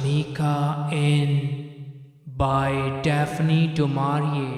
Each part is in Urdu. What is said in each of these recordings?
Jamaica Inn by Daphne du Maurier.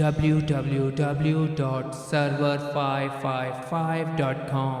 www.server555.com.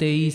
23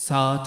7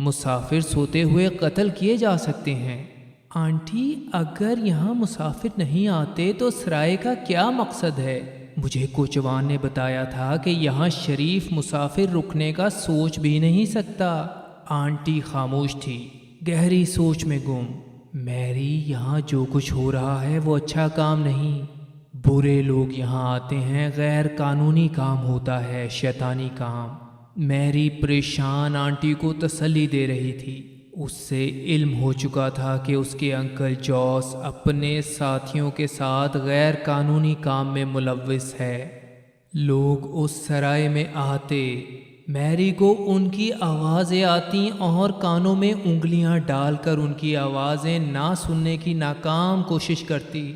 مسافر سوتے ہوئے قتل کیے جا سکتے ہیں۔ آنٹی اگر یہاں مسافر نہیں آتے تو سرائے کا کیا مقصد ہے؟ مجھے کوچوان نے بتایا تھا کہ یہاں شریف مسافر رکنے کا سوچ بھی نہیں سکتا۔ آنٹی خاموش تھی، گہری سوچ میں گم۔ میری یہاں جو کچھ ہو رہا ہے وہ اچھا کام نہیں۔ برے لوگ یہاں آتے ہیں، غیر قانونی کام ہوتا ہے، شیطانی کام۔ میری پریشان آنٹی کو تسلی دے رہی تھی۔ اس سے علم ہو چکا تھا کہ اس کے انکل جوس اپنے ساتھیوں کے ساتھ غیر قانونی کام میں ملوث ہے۔ لوگ اس سرائے میں آتے، میری کو ان کی آوازیں آتی اور کانوں میں انگلیاں ڈال کر ان کی آوازیں نہ سننے کی ناکام کوشش کرتی۔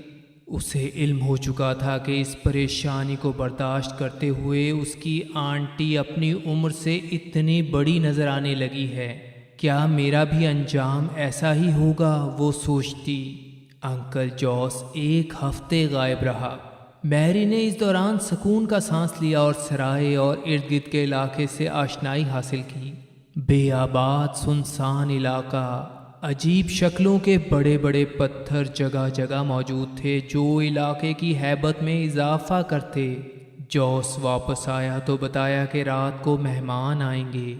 اسے علم ہو چکا تھا کہ اس پریشانی کو برداشت کرتے ہوئے اس کی آنٹی اپنی عمر سے اتنی بڑی نظر آنے لگی ہے۔ کیا میرا بھی انجام ایسا ہی ہوگا؟ وہ سوچتی۔ انکل جوس ایک ہفتے غائب رہا۔ میری نے اس دوران سکون کا سانس لیا اور سرائے اور ارد گرد کے علاقے سے آشنائی حاصل کی۔ بے آباد سنسان علاقہ، عجیب شکلوں کے بڑے بڑے پتھر جگہ جگہ موجود تھے جو علاقے کی ہیبت میں اضافہ کرتے۔ جوس واپس آیا تو بتایا کہ رات کو مہمان آئیں گے۔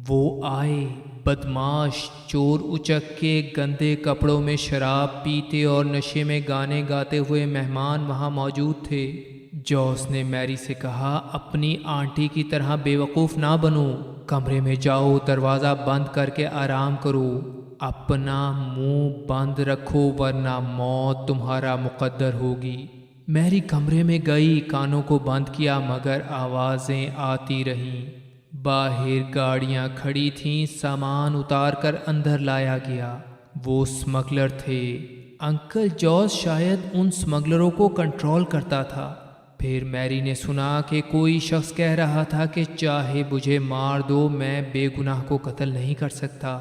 وہ آئے، بدماش، چور اچک کے گندے کپڑوں میں شراب پیتے اور نشے میں گانے گاتے ہوئے مہمان وہاں موجود تھے۔ جوس نے میری سے کہا، اپنی آنٹی کی طرح بے وقوف نہ بنو، کمرے میں جاؤ، دروازہ بند کر کے آرام کرو، اپنا منہ بند رکھو ورنہ موت تمہارا مقدر ہوگی۔ میری کمرے میں گئی، کانوں کو بند کیا مگر آوازیں آتی رہیں۔ باہر گاڑیاں کھڑی تھیں، سامان اتار کر اندر لایا گیا۔ وہ اسمگلر تھے۔ انکل جوس شاید ان اسمگلروں کو کنٹرول کرتا تھا۔ پھر میری نے سنا کہ کوئی شخص کہہ رہا تھا کہ چاہے مجھے مار دو، میں بے گناہ کو قتل نہیں کر سکتا۔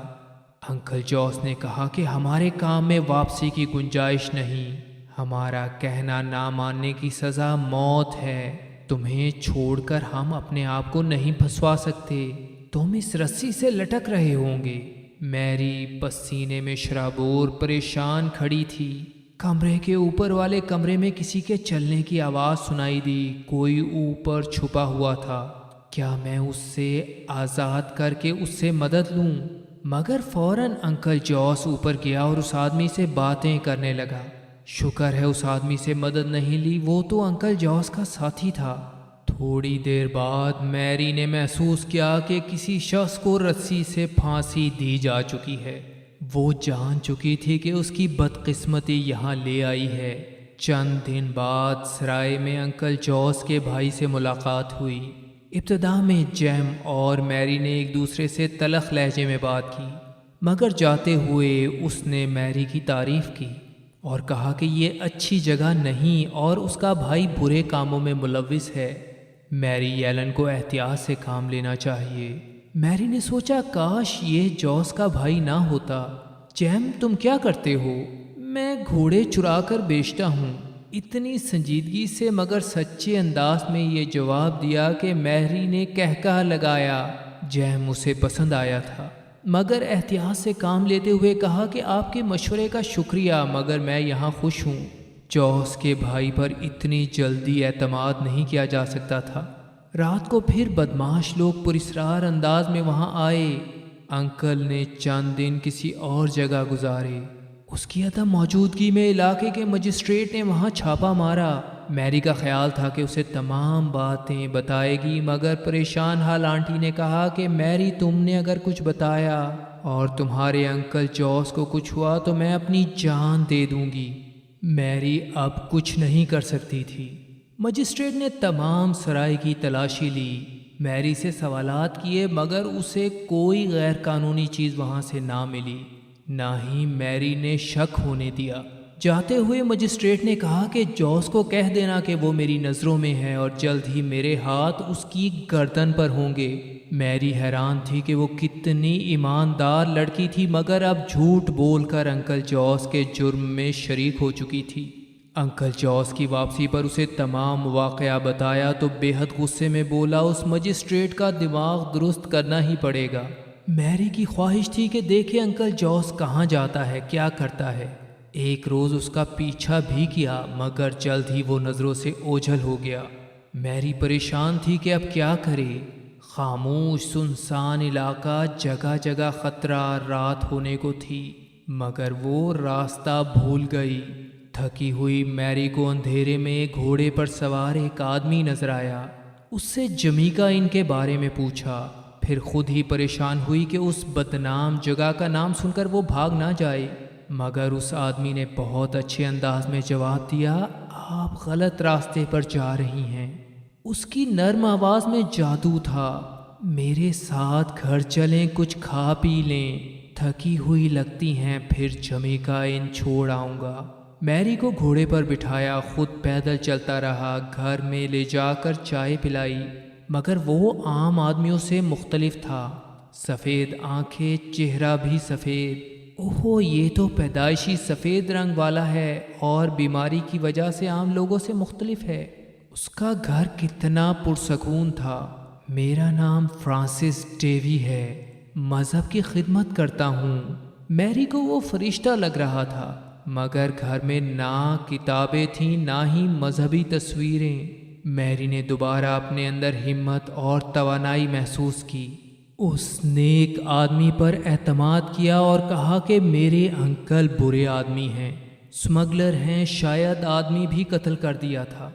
انکل جوس نے کہا کہ ہمارے کام میں واپسی کی گنجائش نہیں، ہمارا کہنا نہ ماننے کی سزا موت ہے۔ تمہیں چھوڑ کر ہم اپنے آپ کو نہیں پھنسوا سکتے، تم اس رسی سے لٹک رہے ہوں گے۔ میری پسینے میں شرابور پریشان کھڑی تھی۔ کمرے کے اوپر والے کمرے میں کسی کے چلنے کی آواز سنائی دی، کوئی اوپر چھپا ہوا تھا۔ کیا میں اس سے آزاد کر کے اس سے مدد لوں؟ مگر فوراً انکل جوس اوپر گیا اور اس آدمی سے باتیں کرنے لگا۔ شکر ہے اس آدمی سے مدد نہیں لی، وہ تو انکل جوس کا ساتھی تھا۔ تھوڑی دیر بعد میری نے محسوس کیا کہ کسی شخص کو رسی سے پھانسی دی جا چکی ہے۔ وہ جان چکی تھی کہ اس کی بدقسمتی یہاں لے آئی ہے۔ چند دن بعد سرائے میں انکل جوس کے بھائی سے ملاقات ہوئی۔ ابتدا میں جیم اور میری نے ایک دوسرے سے تلخ لہجے میں بات کی، مگر جاتے ہوئے اس نے میری کی تعریف کی اور کہا کہ یہ اچھی جگہ نہیں اور اس کا بھائی برے کاموں میں ملوث ہے۔ میری ایلن کو احتیاط سے کام لینا چاہیے۔ میری نے سوچا کاش یہ جوس کا بھائی نہ ہوتا۔ جیم تم کیا کرتے ہو؟ میں گھوڑے چرا کر بیچتا ہوں۔ اتنی سنجیدگی سے مگر سچے انداز میں یہ جواب دیا کہ میری نے کہکہا لگایا۔ جیم اسے پسند آیا تھا مگر احتیاط سے کام لیتے ہوئے کہا کہ آپ کے مشورے کا شکریہ مگر میں یہاں خوش ہوں۔ جوس کے بھائی پر اتنی جلدی اعتماد نہیں کیا جا سکتا تھا۔ رات کو پھر بدماش لوگ پراسرار انداز میں وہاں آئے۔ انکل نے چند دن کسی اور جگہ گزارے۔ اس کی عدم موجودگی میں علاقے کے مجسٹریٹ نے وہاں چھاپا مارا۔ میری کا خیال تھا کہ اسے تمام باتیں بتائے گی مگر پریشان حال آنٹی نے کہا کہ میری تم نے اگر کچھ بتایا اور تمہارے انکل جوس کو کچھ ہوا تو میں اپنی جان دے دوں گی۔ میری اب کچھ نہیں کر سکتی تھی۔ مجسٹریٹ نے تمام سرائے کی تلاشی لی، میری سے سوالات کیے مگر اسے کوئی غیر قانونی چیز وہاں سے نہ ملی، نہ ہی میری نے شک ہونے دیا۔ جاتے ہوئے مجسٹریٹ نے کہا کہ جوس کو کہہ دینا کہ وہ میری نظروں میں ہے اور جلد ہی میرے ہاتھ اس کی گردن پر ہوں گے۔ میری حیران تھی کہ وہ کتنی ایماندار لڑکی تھی مگر اب جھوٹ بول کر انکل جوس کے جرم میں شریک ہو چکی تھی۔ انکل جوس کی واپسی پر اسے تمام واقعہ بتایا تو بے حد غصے میں بولا، اس مجسٹریٹ کا دماغ درست کرنا ہی پڑے گا۔ میری کی خواہش تھی کہ دیکھے انکل جوس کہاں جاتا ہے، کیا کرتا ہے۔ ایک روز اس کا پیچھا بھی کیا مگر جلد ہی وہ نظروں سے اوجھل ہو گیا۔ میری پریشان تھی کہ اب کیا کرے۔ خاموش سنسان علاقہ، جگہ جگہ خطرہ، رات ہونے کو تھی مگر وہ راستہ بھول گئی۔ تھکی ہوئی میری کو اندھیرے میں گھوڑے پر سوار ایک آدمی نظر آیا۔ اس سے جمیکا ان کے بارے میں پوچھا، پھر خود ہی پریشان ہوئی کہ اس بدنام جگہ کا نام سن کر وہ بھاگ نہ جائے، مگر اس آدمی نے بہت اچھے انداز میں جواب دیا، آپ غلط راستے پر جا رہی ہیں۔ اس کی نرم آواز میں جادو تھا۔ میرے ساتھ گھر چلیں، کچھ کھا پی لیں، تھکی ہوئی لگتی ہیں، پھر جمیکا ان چھوڑ آؤں گا۔ میری کو گھوڑے پر بٹھایا، خود پیدل چلتا رہا، گھر میں لے جا کر چائے پلائی، مگر وہ عام آدمیوں سے مختلف تھا۔ سفید آنکھیں، چہرہ بھی سفید۔ اوہو، یہ تو پیدائشی سفید رنگ والا ہے اور بیماری کی وجہ سے عام لوگوں سے مختلف ہے۔ اس کا گھر کتنا پرسکون تھا۔ میرا نام فرانسس ڈیوی ہے، مذہب کی خدمت کرتا ہوں۔ میری کو وہ فرشتہ لگ رہا تھا، مگر گھر میں نہ کتابیں تھیں نہ ہی مذہبی تصویریں۔ میری نے دوبارہ اپنے اندر ہمت اور توانائی محسوس کی۔ اس نیک آدمی پر اعتماد کیا اور کہا کہ میرے انکل برے آدمی ہیں، اسمگلر ہیں، شاید آدمی بھی قتل کر دیا تھا۔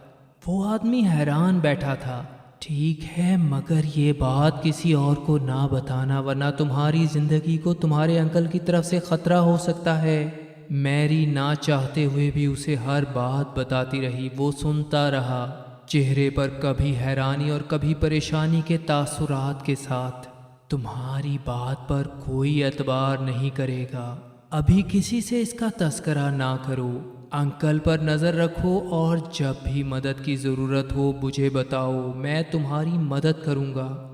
وہ آدمی حیران بیٹھا تھا۔ ٹھیک ہے، مگر یہ بات کسی اور کو نہ بتانا ورنہ تمہاری زندگی کو تمہارے انکل کی طرف سے خطرہ ہو سکتا ہے۔ میری نہ چاہتے ہوئے بھی اسے ہر بات بتاتی رہی۔ وہ سنتا رہا، چہرے پر کبھی حیرانی اور کبھی پریشانی کے تاثرات کے ساتھ۔ تمہاری بات پر کوئی اعتبار نہیں کرے گا، ابھی کسی سے اس کا تذکرہ نہ کرو، انکل پر نظر رکھو اور جب بھی مدد کی ضرورت ہو مجھے بتاؤ، میں تمہاری مدد کروں گا۔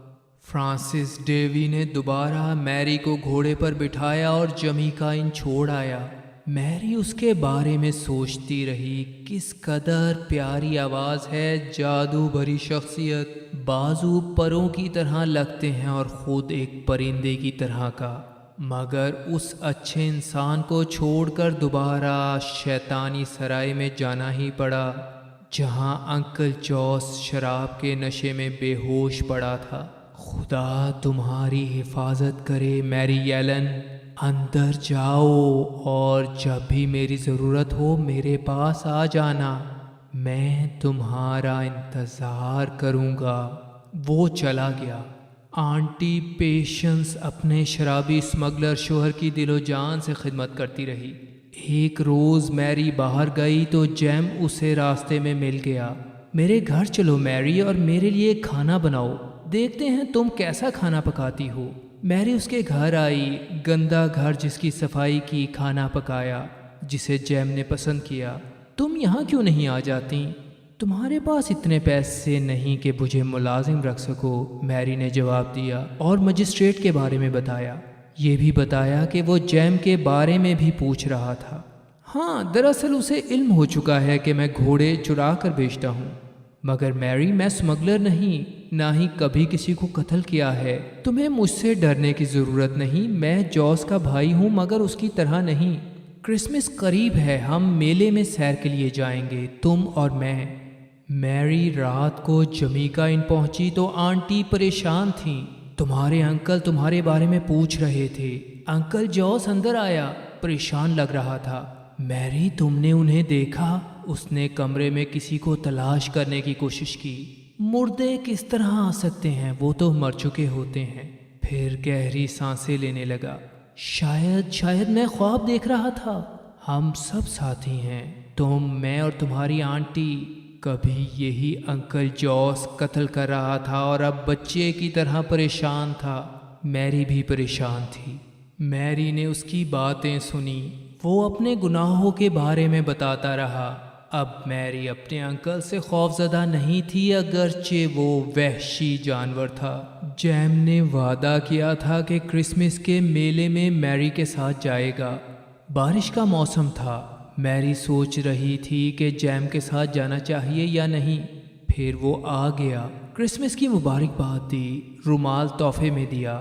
فرانسس ڈیوی نے دوبارہ میری کو گھوڑے پر بٹھایا اور جمیکا ان چھوڑ آیا۔ میری اس کے بارے میں سوچتی رہی، کس قدر پیاری آواز ہے، جادو بھری شخصیت، بازو پروں کی طرح لگتے ہیں اور خود ایک پرندے کی طرح کا، مگر اس اچھے انسان کو چھوڑ کر دوبارہ شیطانی سرائے میں جانا ہی پڑا، جہاں انکل جوس شراب کے نشے میں بے ہوش پڑا تھا۔ خدا تمہاری حفاظت کرے میری ایلن، اندر جاؤ اور جب بھی میری ضرورت ہو میرے پاس آ جانا، میں تمہارا انتظار کروں گا۔ وہ چلا گیا۔ آنٹی پیشنس اپنے شرابی اسمگلر شوہر کی دل و جان سے خدمت کرتی رہی۔ ایک روز میری باہر گئی تو جیم اسے راستے میں مل گیا۔ میرے گھر چلو میری اور میرے لیے کھانا بناؤ، دیکھتے ہیں تم کیسا کھانا پکاتی ہو۔ میری اس کے گھر آئی، گندا گھر جس کی صفائی کی، کھانا پکایا جسے جیم نے پسند کیا۔ تم یہاں کیوں نہیں آ جاتی؟ تمہارے پاس اتنے پیسے نہیں کہ مجھے ملازم رکھ سکو، میری نے جواب دیا اور مجسٹریٹ کے بارے میں بتایا۔ یہ بھی بتایا کہ وہ جیم کے بارے میں بھی پوچھ رہا تھا۔ ہاں، دراصل اسے علم ہو چکا ہے کہ میں گھوڑے چرا کر بیچتا ہوں، مگر میری میں اسمگلر نہیں، نہ ہی کبھی کسی کو قتل کیا ہے۔ تمہیں مجھ سے ڈرنے کی ضرورت نہیں، میں جوس کا بھائی ہوں مگر اس کی طرح نہیں۔ کرسمس قریب ہے، ہم میلے میں سیر کے لیے جائیں گے، تم اور میں۔ میری رات کو جمیکا ان پہنچی تو آنٹی پریشان تھیں۔ تمہارے انکل تمہارے بارے میں پوچھ رہے تھے۔ انکل جوس اندر آیا، پریشان لگ رہا تھا۔ میری، تم نے انہیں دیکھا؟ اس نے کمرے میں کسی کو تلاش کرنے کی کوشش کی۔ مردے کس طرح آ سکتے ہیں، وہ تو مر چکے ہوتے ہیں۔ پھر گہری سانسیں لینے لگا۔ شاید میں خواب دیکھ رہا تھا۔ ہم سب ساتھی ہیں، تم، میں اور تمہاری آنٹی۔ کبھی یہی انکل جوس قتل کر رہا تھا اور اب بچے کی طرح پریشان تھا۔ میری بھی پریشان تھی۔ میری نے اس کی باتیں سنی، وہ اپنے گناہوں کے بارے میں بتاتا رہا۔ اب میری اپنے انکل سے خوفزدہ نہیں تھی، اگرچہ وہ وحشی جانور تھا۔ جیم نے وعدہ کیا تھا کہ کرسمس کے میلے میں میری کے ساتھ جائے گا۔ بارش کا موسم تھا۔ میری سوچ رہی تھی کہ جیم کے ساتھ جانا چاہیے یا نہیں۔ پھر وہ آ گیا، کرسمس کی مبارکباد دی، رومال تحفے میں دیا۔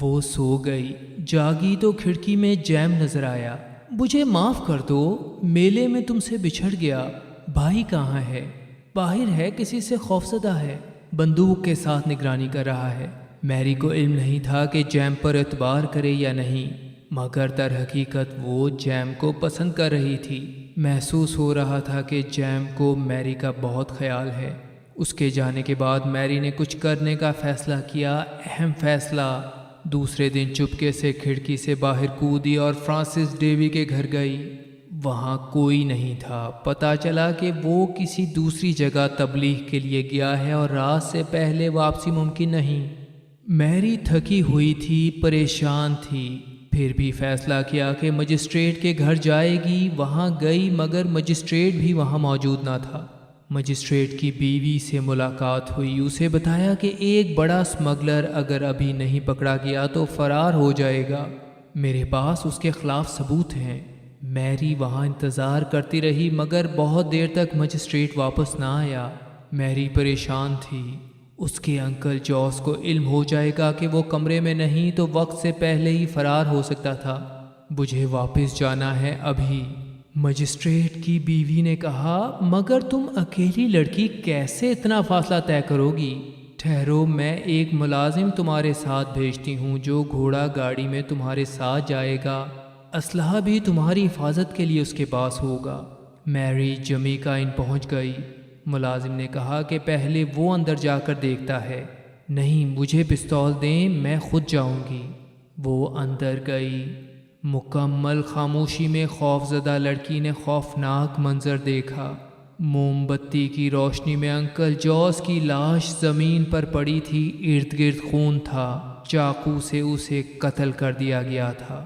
وہ سو گئی۔ جاگی تو کھڑکی میں جیم نظر آیا۔ مجھے معاف کر دو، میلے میں تم سے بچھڑ گیا۔ بھائی کہاں ہے؟ باہر ہے، کسی سے خوفزدہ ہے، بندوق کے ساتھ نگرانی کر رہا ہے۔ میری کو علم نہیں تھا کہ جیم پر اعتبار کرے یا نہیں، مگر در حقیقت وہ جیم کو پسند کر رہی تھی۔ محسوس ہو رہا تھا کہ جیم کو میری کا بہت خیال ہے۔ اس کے جانے کے بعد میری نے کچھ کرنے کا فیصلہ کیا، اہم فیصلہ۔ دوسرے دن چپکے سے کھڑکی سے باہر کودی اور فرانسس ڈیوی کے گھر گئی۔ وہاں کوئی نہیں تھا۔ پتہ چلا کہ وہ کسی دوسری جگہ تبلیغ کے لیے گیا ہے اور رات سے پہلے واپسی ممکن نہیں۔ میری تھکی ہوئی تھی، پریشان تھی، پھر بھی فیصلہ کیا کہ مجسٹریٹ کے گھر جائے گی۔ وہاں گئی مگر مجسٹریٹ بھی وہاں موجود نہ تھا۔ مجسٹریٹ کی بیوی سے ملاقات ہوئی، اسے بتایا کہ ایک بڑا اسمگلر اگر ابھی نہیں پکڑا گیا تو فرار ہو جائے گا۔ میرے پاس اس کے خلاف ثبوت ہیں۔ میری وہاں انتظار کرتی رہی مگر بہت دیر تک مجسٹریٹ واپس نہ آیا۔ میری پریشان تھی، اس کے انکل جوس کو علم ہو جائے گا کہ وہ کمرے میں نہیں تو وقت سے پہلے ہی فرار ہو سکتا تھا۔ مجھے واپس جانا ہے ابھی۔ مجسٹریٹ کی بیوی نے کہا، مگر تم اکیلی لڑکی کیسے اتنا فاصلہ طے کرو گی؟ ٹھہرو، میں ایک ملازم تمہارے ساتھ بھیجتی ہوں جو گھوڑا گاڑی میں تمہارے ساتھ جائے گا، اسلحہ بھی تمہاری حفاظت کے لیے اس کے پاس ہوگا۔ میری جمیکا ان پہنچ گئی۔ ملازم نے کہا کہ پہلے وہ اندر جا کر دیکھتا ہے۔ نہیں، مجھے پستول دیں، میں خود جاؤں گی۔ وہ اندر گئی۔ مکمل خاموشی میں خوفزدہ لڑکی نے خوفناک منظر دیکھا۔ موم بتی کی روشنی میں انکل جوس کی لاش زمین پر پڑی تھی، ارد گرد خون تھا، چاقو سے اسے قتل کر دیا گیا تھا۔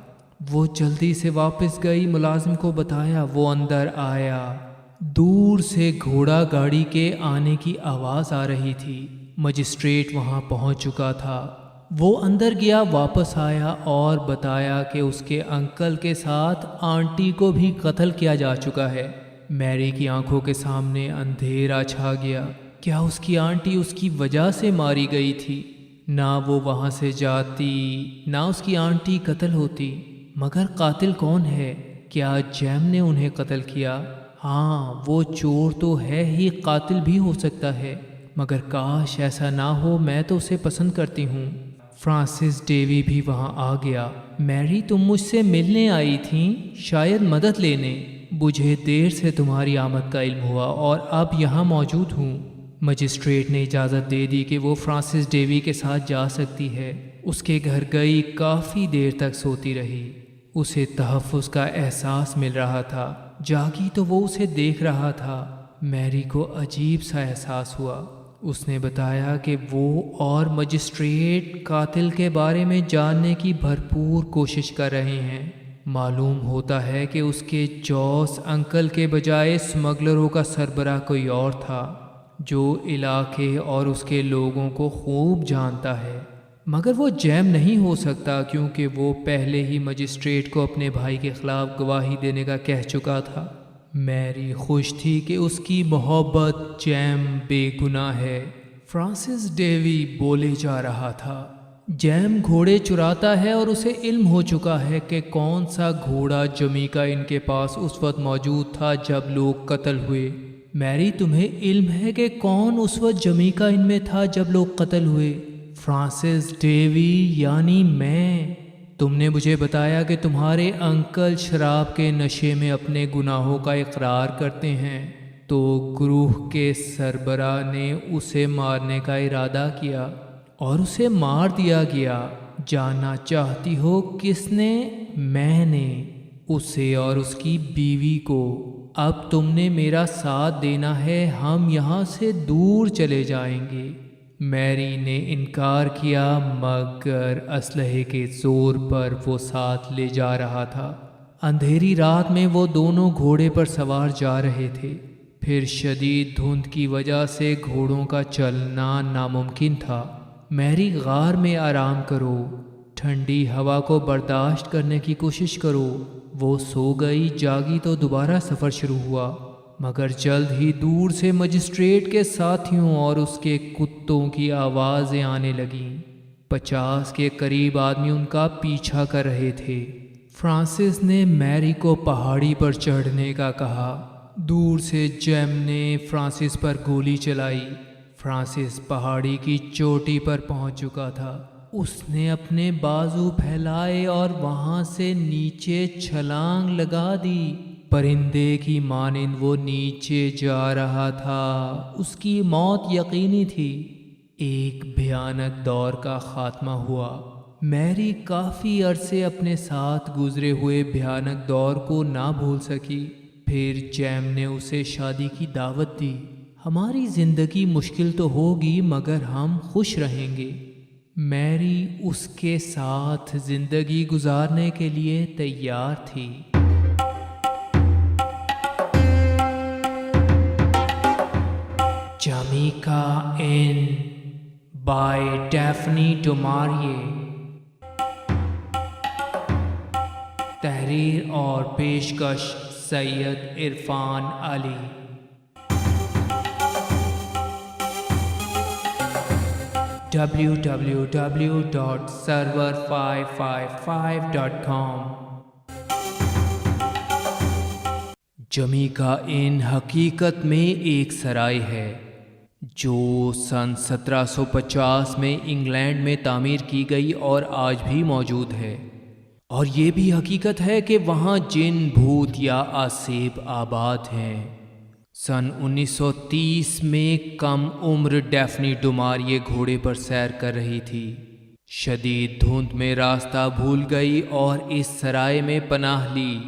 وہ جلدی سے واپس گئی، ملازم کو بتایا، وہ اندر آیا۔ دور سے گھوڑا گاڑی کے آنے کی آواز آ رہی تھی۔ مجسٹریٹ وہاں پہنچ چکا تھا۔ وہ اندر گیا، واپس آیا اور بتایا کہ اس کے انکل کے ساتھ آنٹی کو بھی قتل کیا جا چکا ہے۔ میری کی آنکھوں کے سامنے اندھیرا چھا گیا۔ کیا اس کی آنٹی اس کی وجہ سے ماری گئی تھی؟ نہ وہ وہاں سے جاتی، نہ اس کی آنٹی قتل ہوتی۔ مگر قاتل کون ہے؟ کیا جیم نے انہیں قتل کیا؟ ہاں، وہ چور تو ہے ہی، قاتل بھی ہو سکتا ہے، مگر کاش ایسا نہ ہو، میں تو اسے پسند کرتی ہوں۔ فرانسس ڈیوی بھی وہاں آ گیا۔ میری، تم مجھ سے ملنے آئی تھیں، شاید مدد لینے۔ مجھے دیر سے تمہاری آمد کا علم ہوا اور اب یہاں موجود ہوں۔ مجسٹریٹ نے اجازت دے دی کہ وہ فرانسس ڈیوی کے ساتھ جا سکتی ہے۔ اس کے گھر گئی، کافی دیر تک سوتی رہی۔ اسے تحفظ کا احساس مل رہا تھا۔ جاگی تو وہ اسے دیکھ رہا تھا۔ میری کو عجیب سا احساس ہوا۔ اس نے بتایا کہ وہ اور مجسٹریٹ قاتل کے بارے میں جاننے کی بھرپور کوشش کر رہے ہیں۔ معلوم ہوتا ہے کہ اس کے جوس انکل کے بجائے اسمگلروں کا سربراہ کوئی اور تھا، جو علاقے اور اس کے لوگوں کو خوب جانتا ہے۔ مگر وہ جیم نہیں ہو سکتا، کیونکہ وہ پہلے ہی مجسٹریٹ کو اپنے بھائی کے خلاف گواہی دینے کا کہہ چکا تھا۔ میری خوش تھی کہ اس کی محبت جیم بے گناہ ہے۔ فرانسس ڈیوی بولے جا رہا تھا، جیم گھوڑے چراتا ہے اور اسے علم ہو چکا ہے کہ کون سا گھوڑا جمیکا ان کے پاس اس وقت موجود تھا جب لوگ قتل ہوئے۔ میری، تمہیں علم ہے کہ کون اس وقت جمیکا ان میں تھا جب لوگ قتل ہوئے؟ فرانسس ڈیوی، یعنی میں۔ تم نے مجھے بتایا کہ تمہارے انکل شراب کے نشے میں اپنے گناہوں کا اقرار کرتے ہیں، تو گروہ کے سربراہ نے اسے مارنے کا ارادہ کیا اور اسے مار دیا گیا۔ جاننا چاہتی ہو کس نے؟ میں نے، اسے اور اس کی بیوی کو۔ اب تم نے میرا ساتھ دینا ہے، ہم یہاں سے دور چلے جائیں گے۔ میری نے انکار کیا، مگر اسلحے کے زور پر وہ ساتھ لے جا رہا تھا۔ اندھیری رات میں وہ دونوں گھوڑے پر سوار جا رہے تھے۔ پھر شدید دھند کی وجہ سے گھوڑوں کا چلنا ناممکن تھا۔ میری، غار میں آرام کرو، ٹھنڈی ہوا کو برداشت کرنے کی کوشش کرو۔ وہ سو گئی۔ جاگی تو دوبارہ سفر شروع ہوا، مگر جلد ہی دور سے مجسٹریٹ کے ساتھیوں اور اس کے کتوں کی آوازیں آنے لگیں۔ 50 کے قریب آدمی ان کا پیچھا کر رہے تھے۔ فرانسس نے میری کو پہاڑی پر چڑھنے کا کہا۔ دور سے جیم نے فرانسس پر گولی چلائی۔ فرانسس پہاڑی کی چوٹی پر پہنچ چکا تھا۔ اس نے اپنے بازو پھیلائے اور وہاں سے نیچے چھلانگ لگا دی۔ پرندے کی مانند وہ نیچے جا رہا تھا۔ اس کی موت یقینی تھی۔ ایک بھیانک دور کا خاتمہ ہوا۔ میری کافی عرصے اپنے ساتھ گزرے ہوئے بھیانک دور کو نہ بھول سکی۔ پھر جیم نے اسے شادی کی دعوت دی۔ ہماری زندگی مشکل تو ہوگی مگر ہم خوش رہیں گے۔ میری اس کے ساتھ زندگی گزارنے کے لیے تیار تھی۔ Jamaica Inn by Daphne du Maurier. تحریر اور پیشکش سید عرفان علی۔ www.server555.com۔ جمیکا ان حقیقت میں ایک سرائے ہے جو سن 1750 میں انگلینڈ میں تعمیر کی گئی اور آج بھی موجود ہے، اور یہ بھی حقیقت ہے کہ وہاں جن، بھوت یا آسیب آباد ہیں۔ سن 1930 میں کم عمر ڈیفنی ڈو ماریے گھوڑے پر سیر کر رہی تھی۔ شدید دھند میں راستہ بھول گئی اور اس سرائے میں پناہ لی،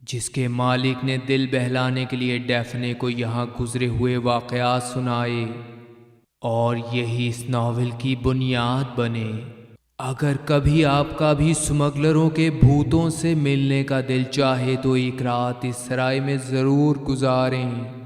جس کے مالک نے دل بہلانے کے لیے ڈیفنے کو یہاں گزرے ہوئے واقعات سنائے، اور یہی اس ناول کی بنیاد بنے۔ اگر کبھی آپ کا بھی سمگلروں کے بھوتوں سے ملنے کا دل چاہے تو ایک رات اس سرائے میں ضرور گزاریں۔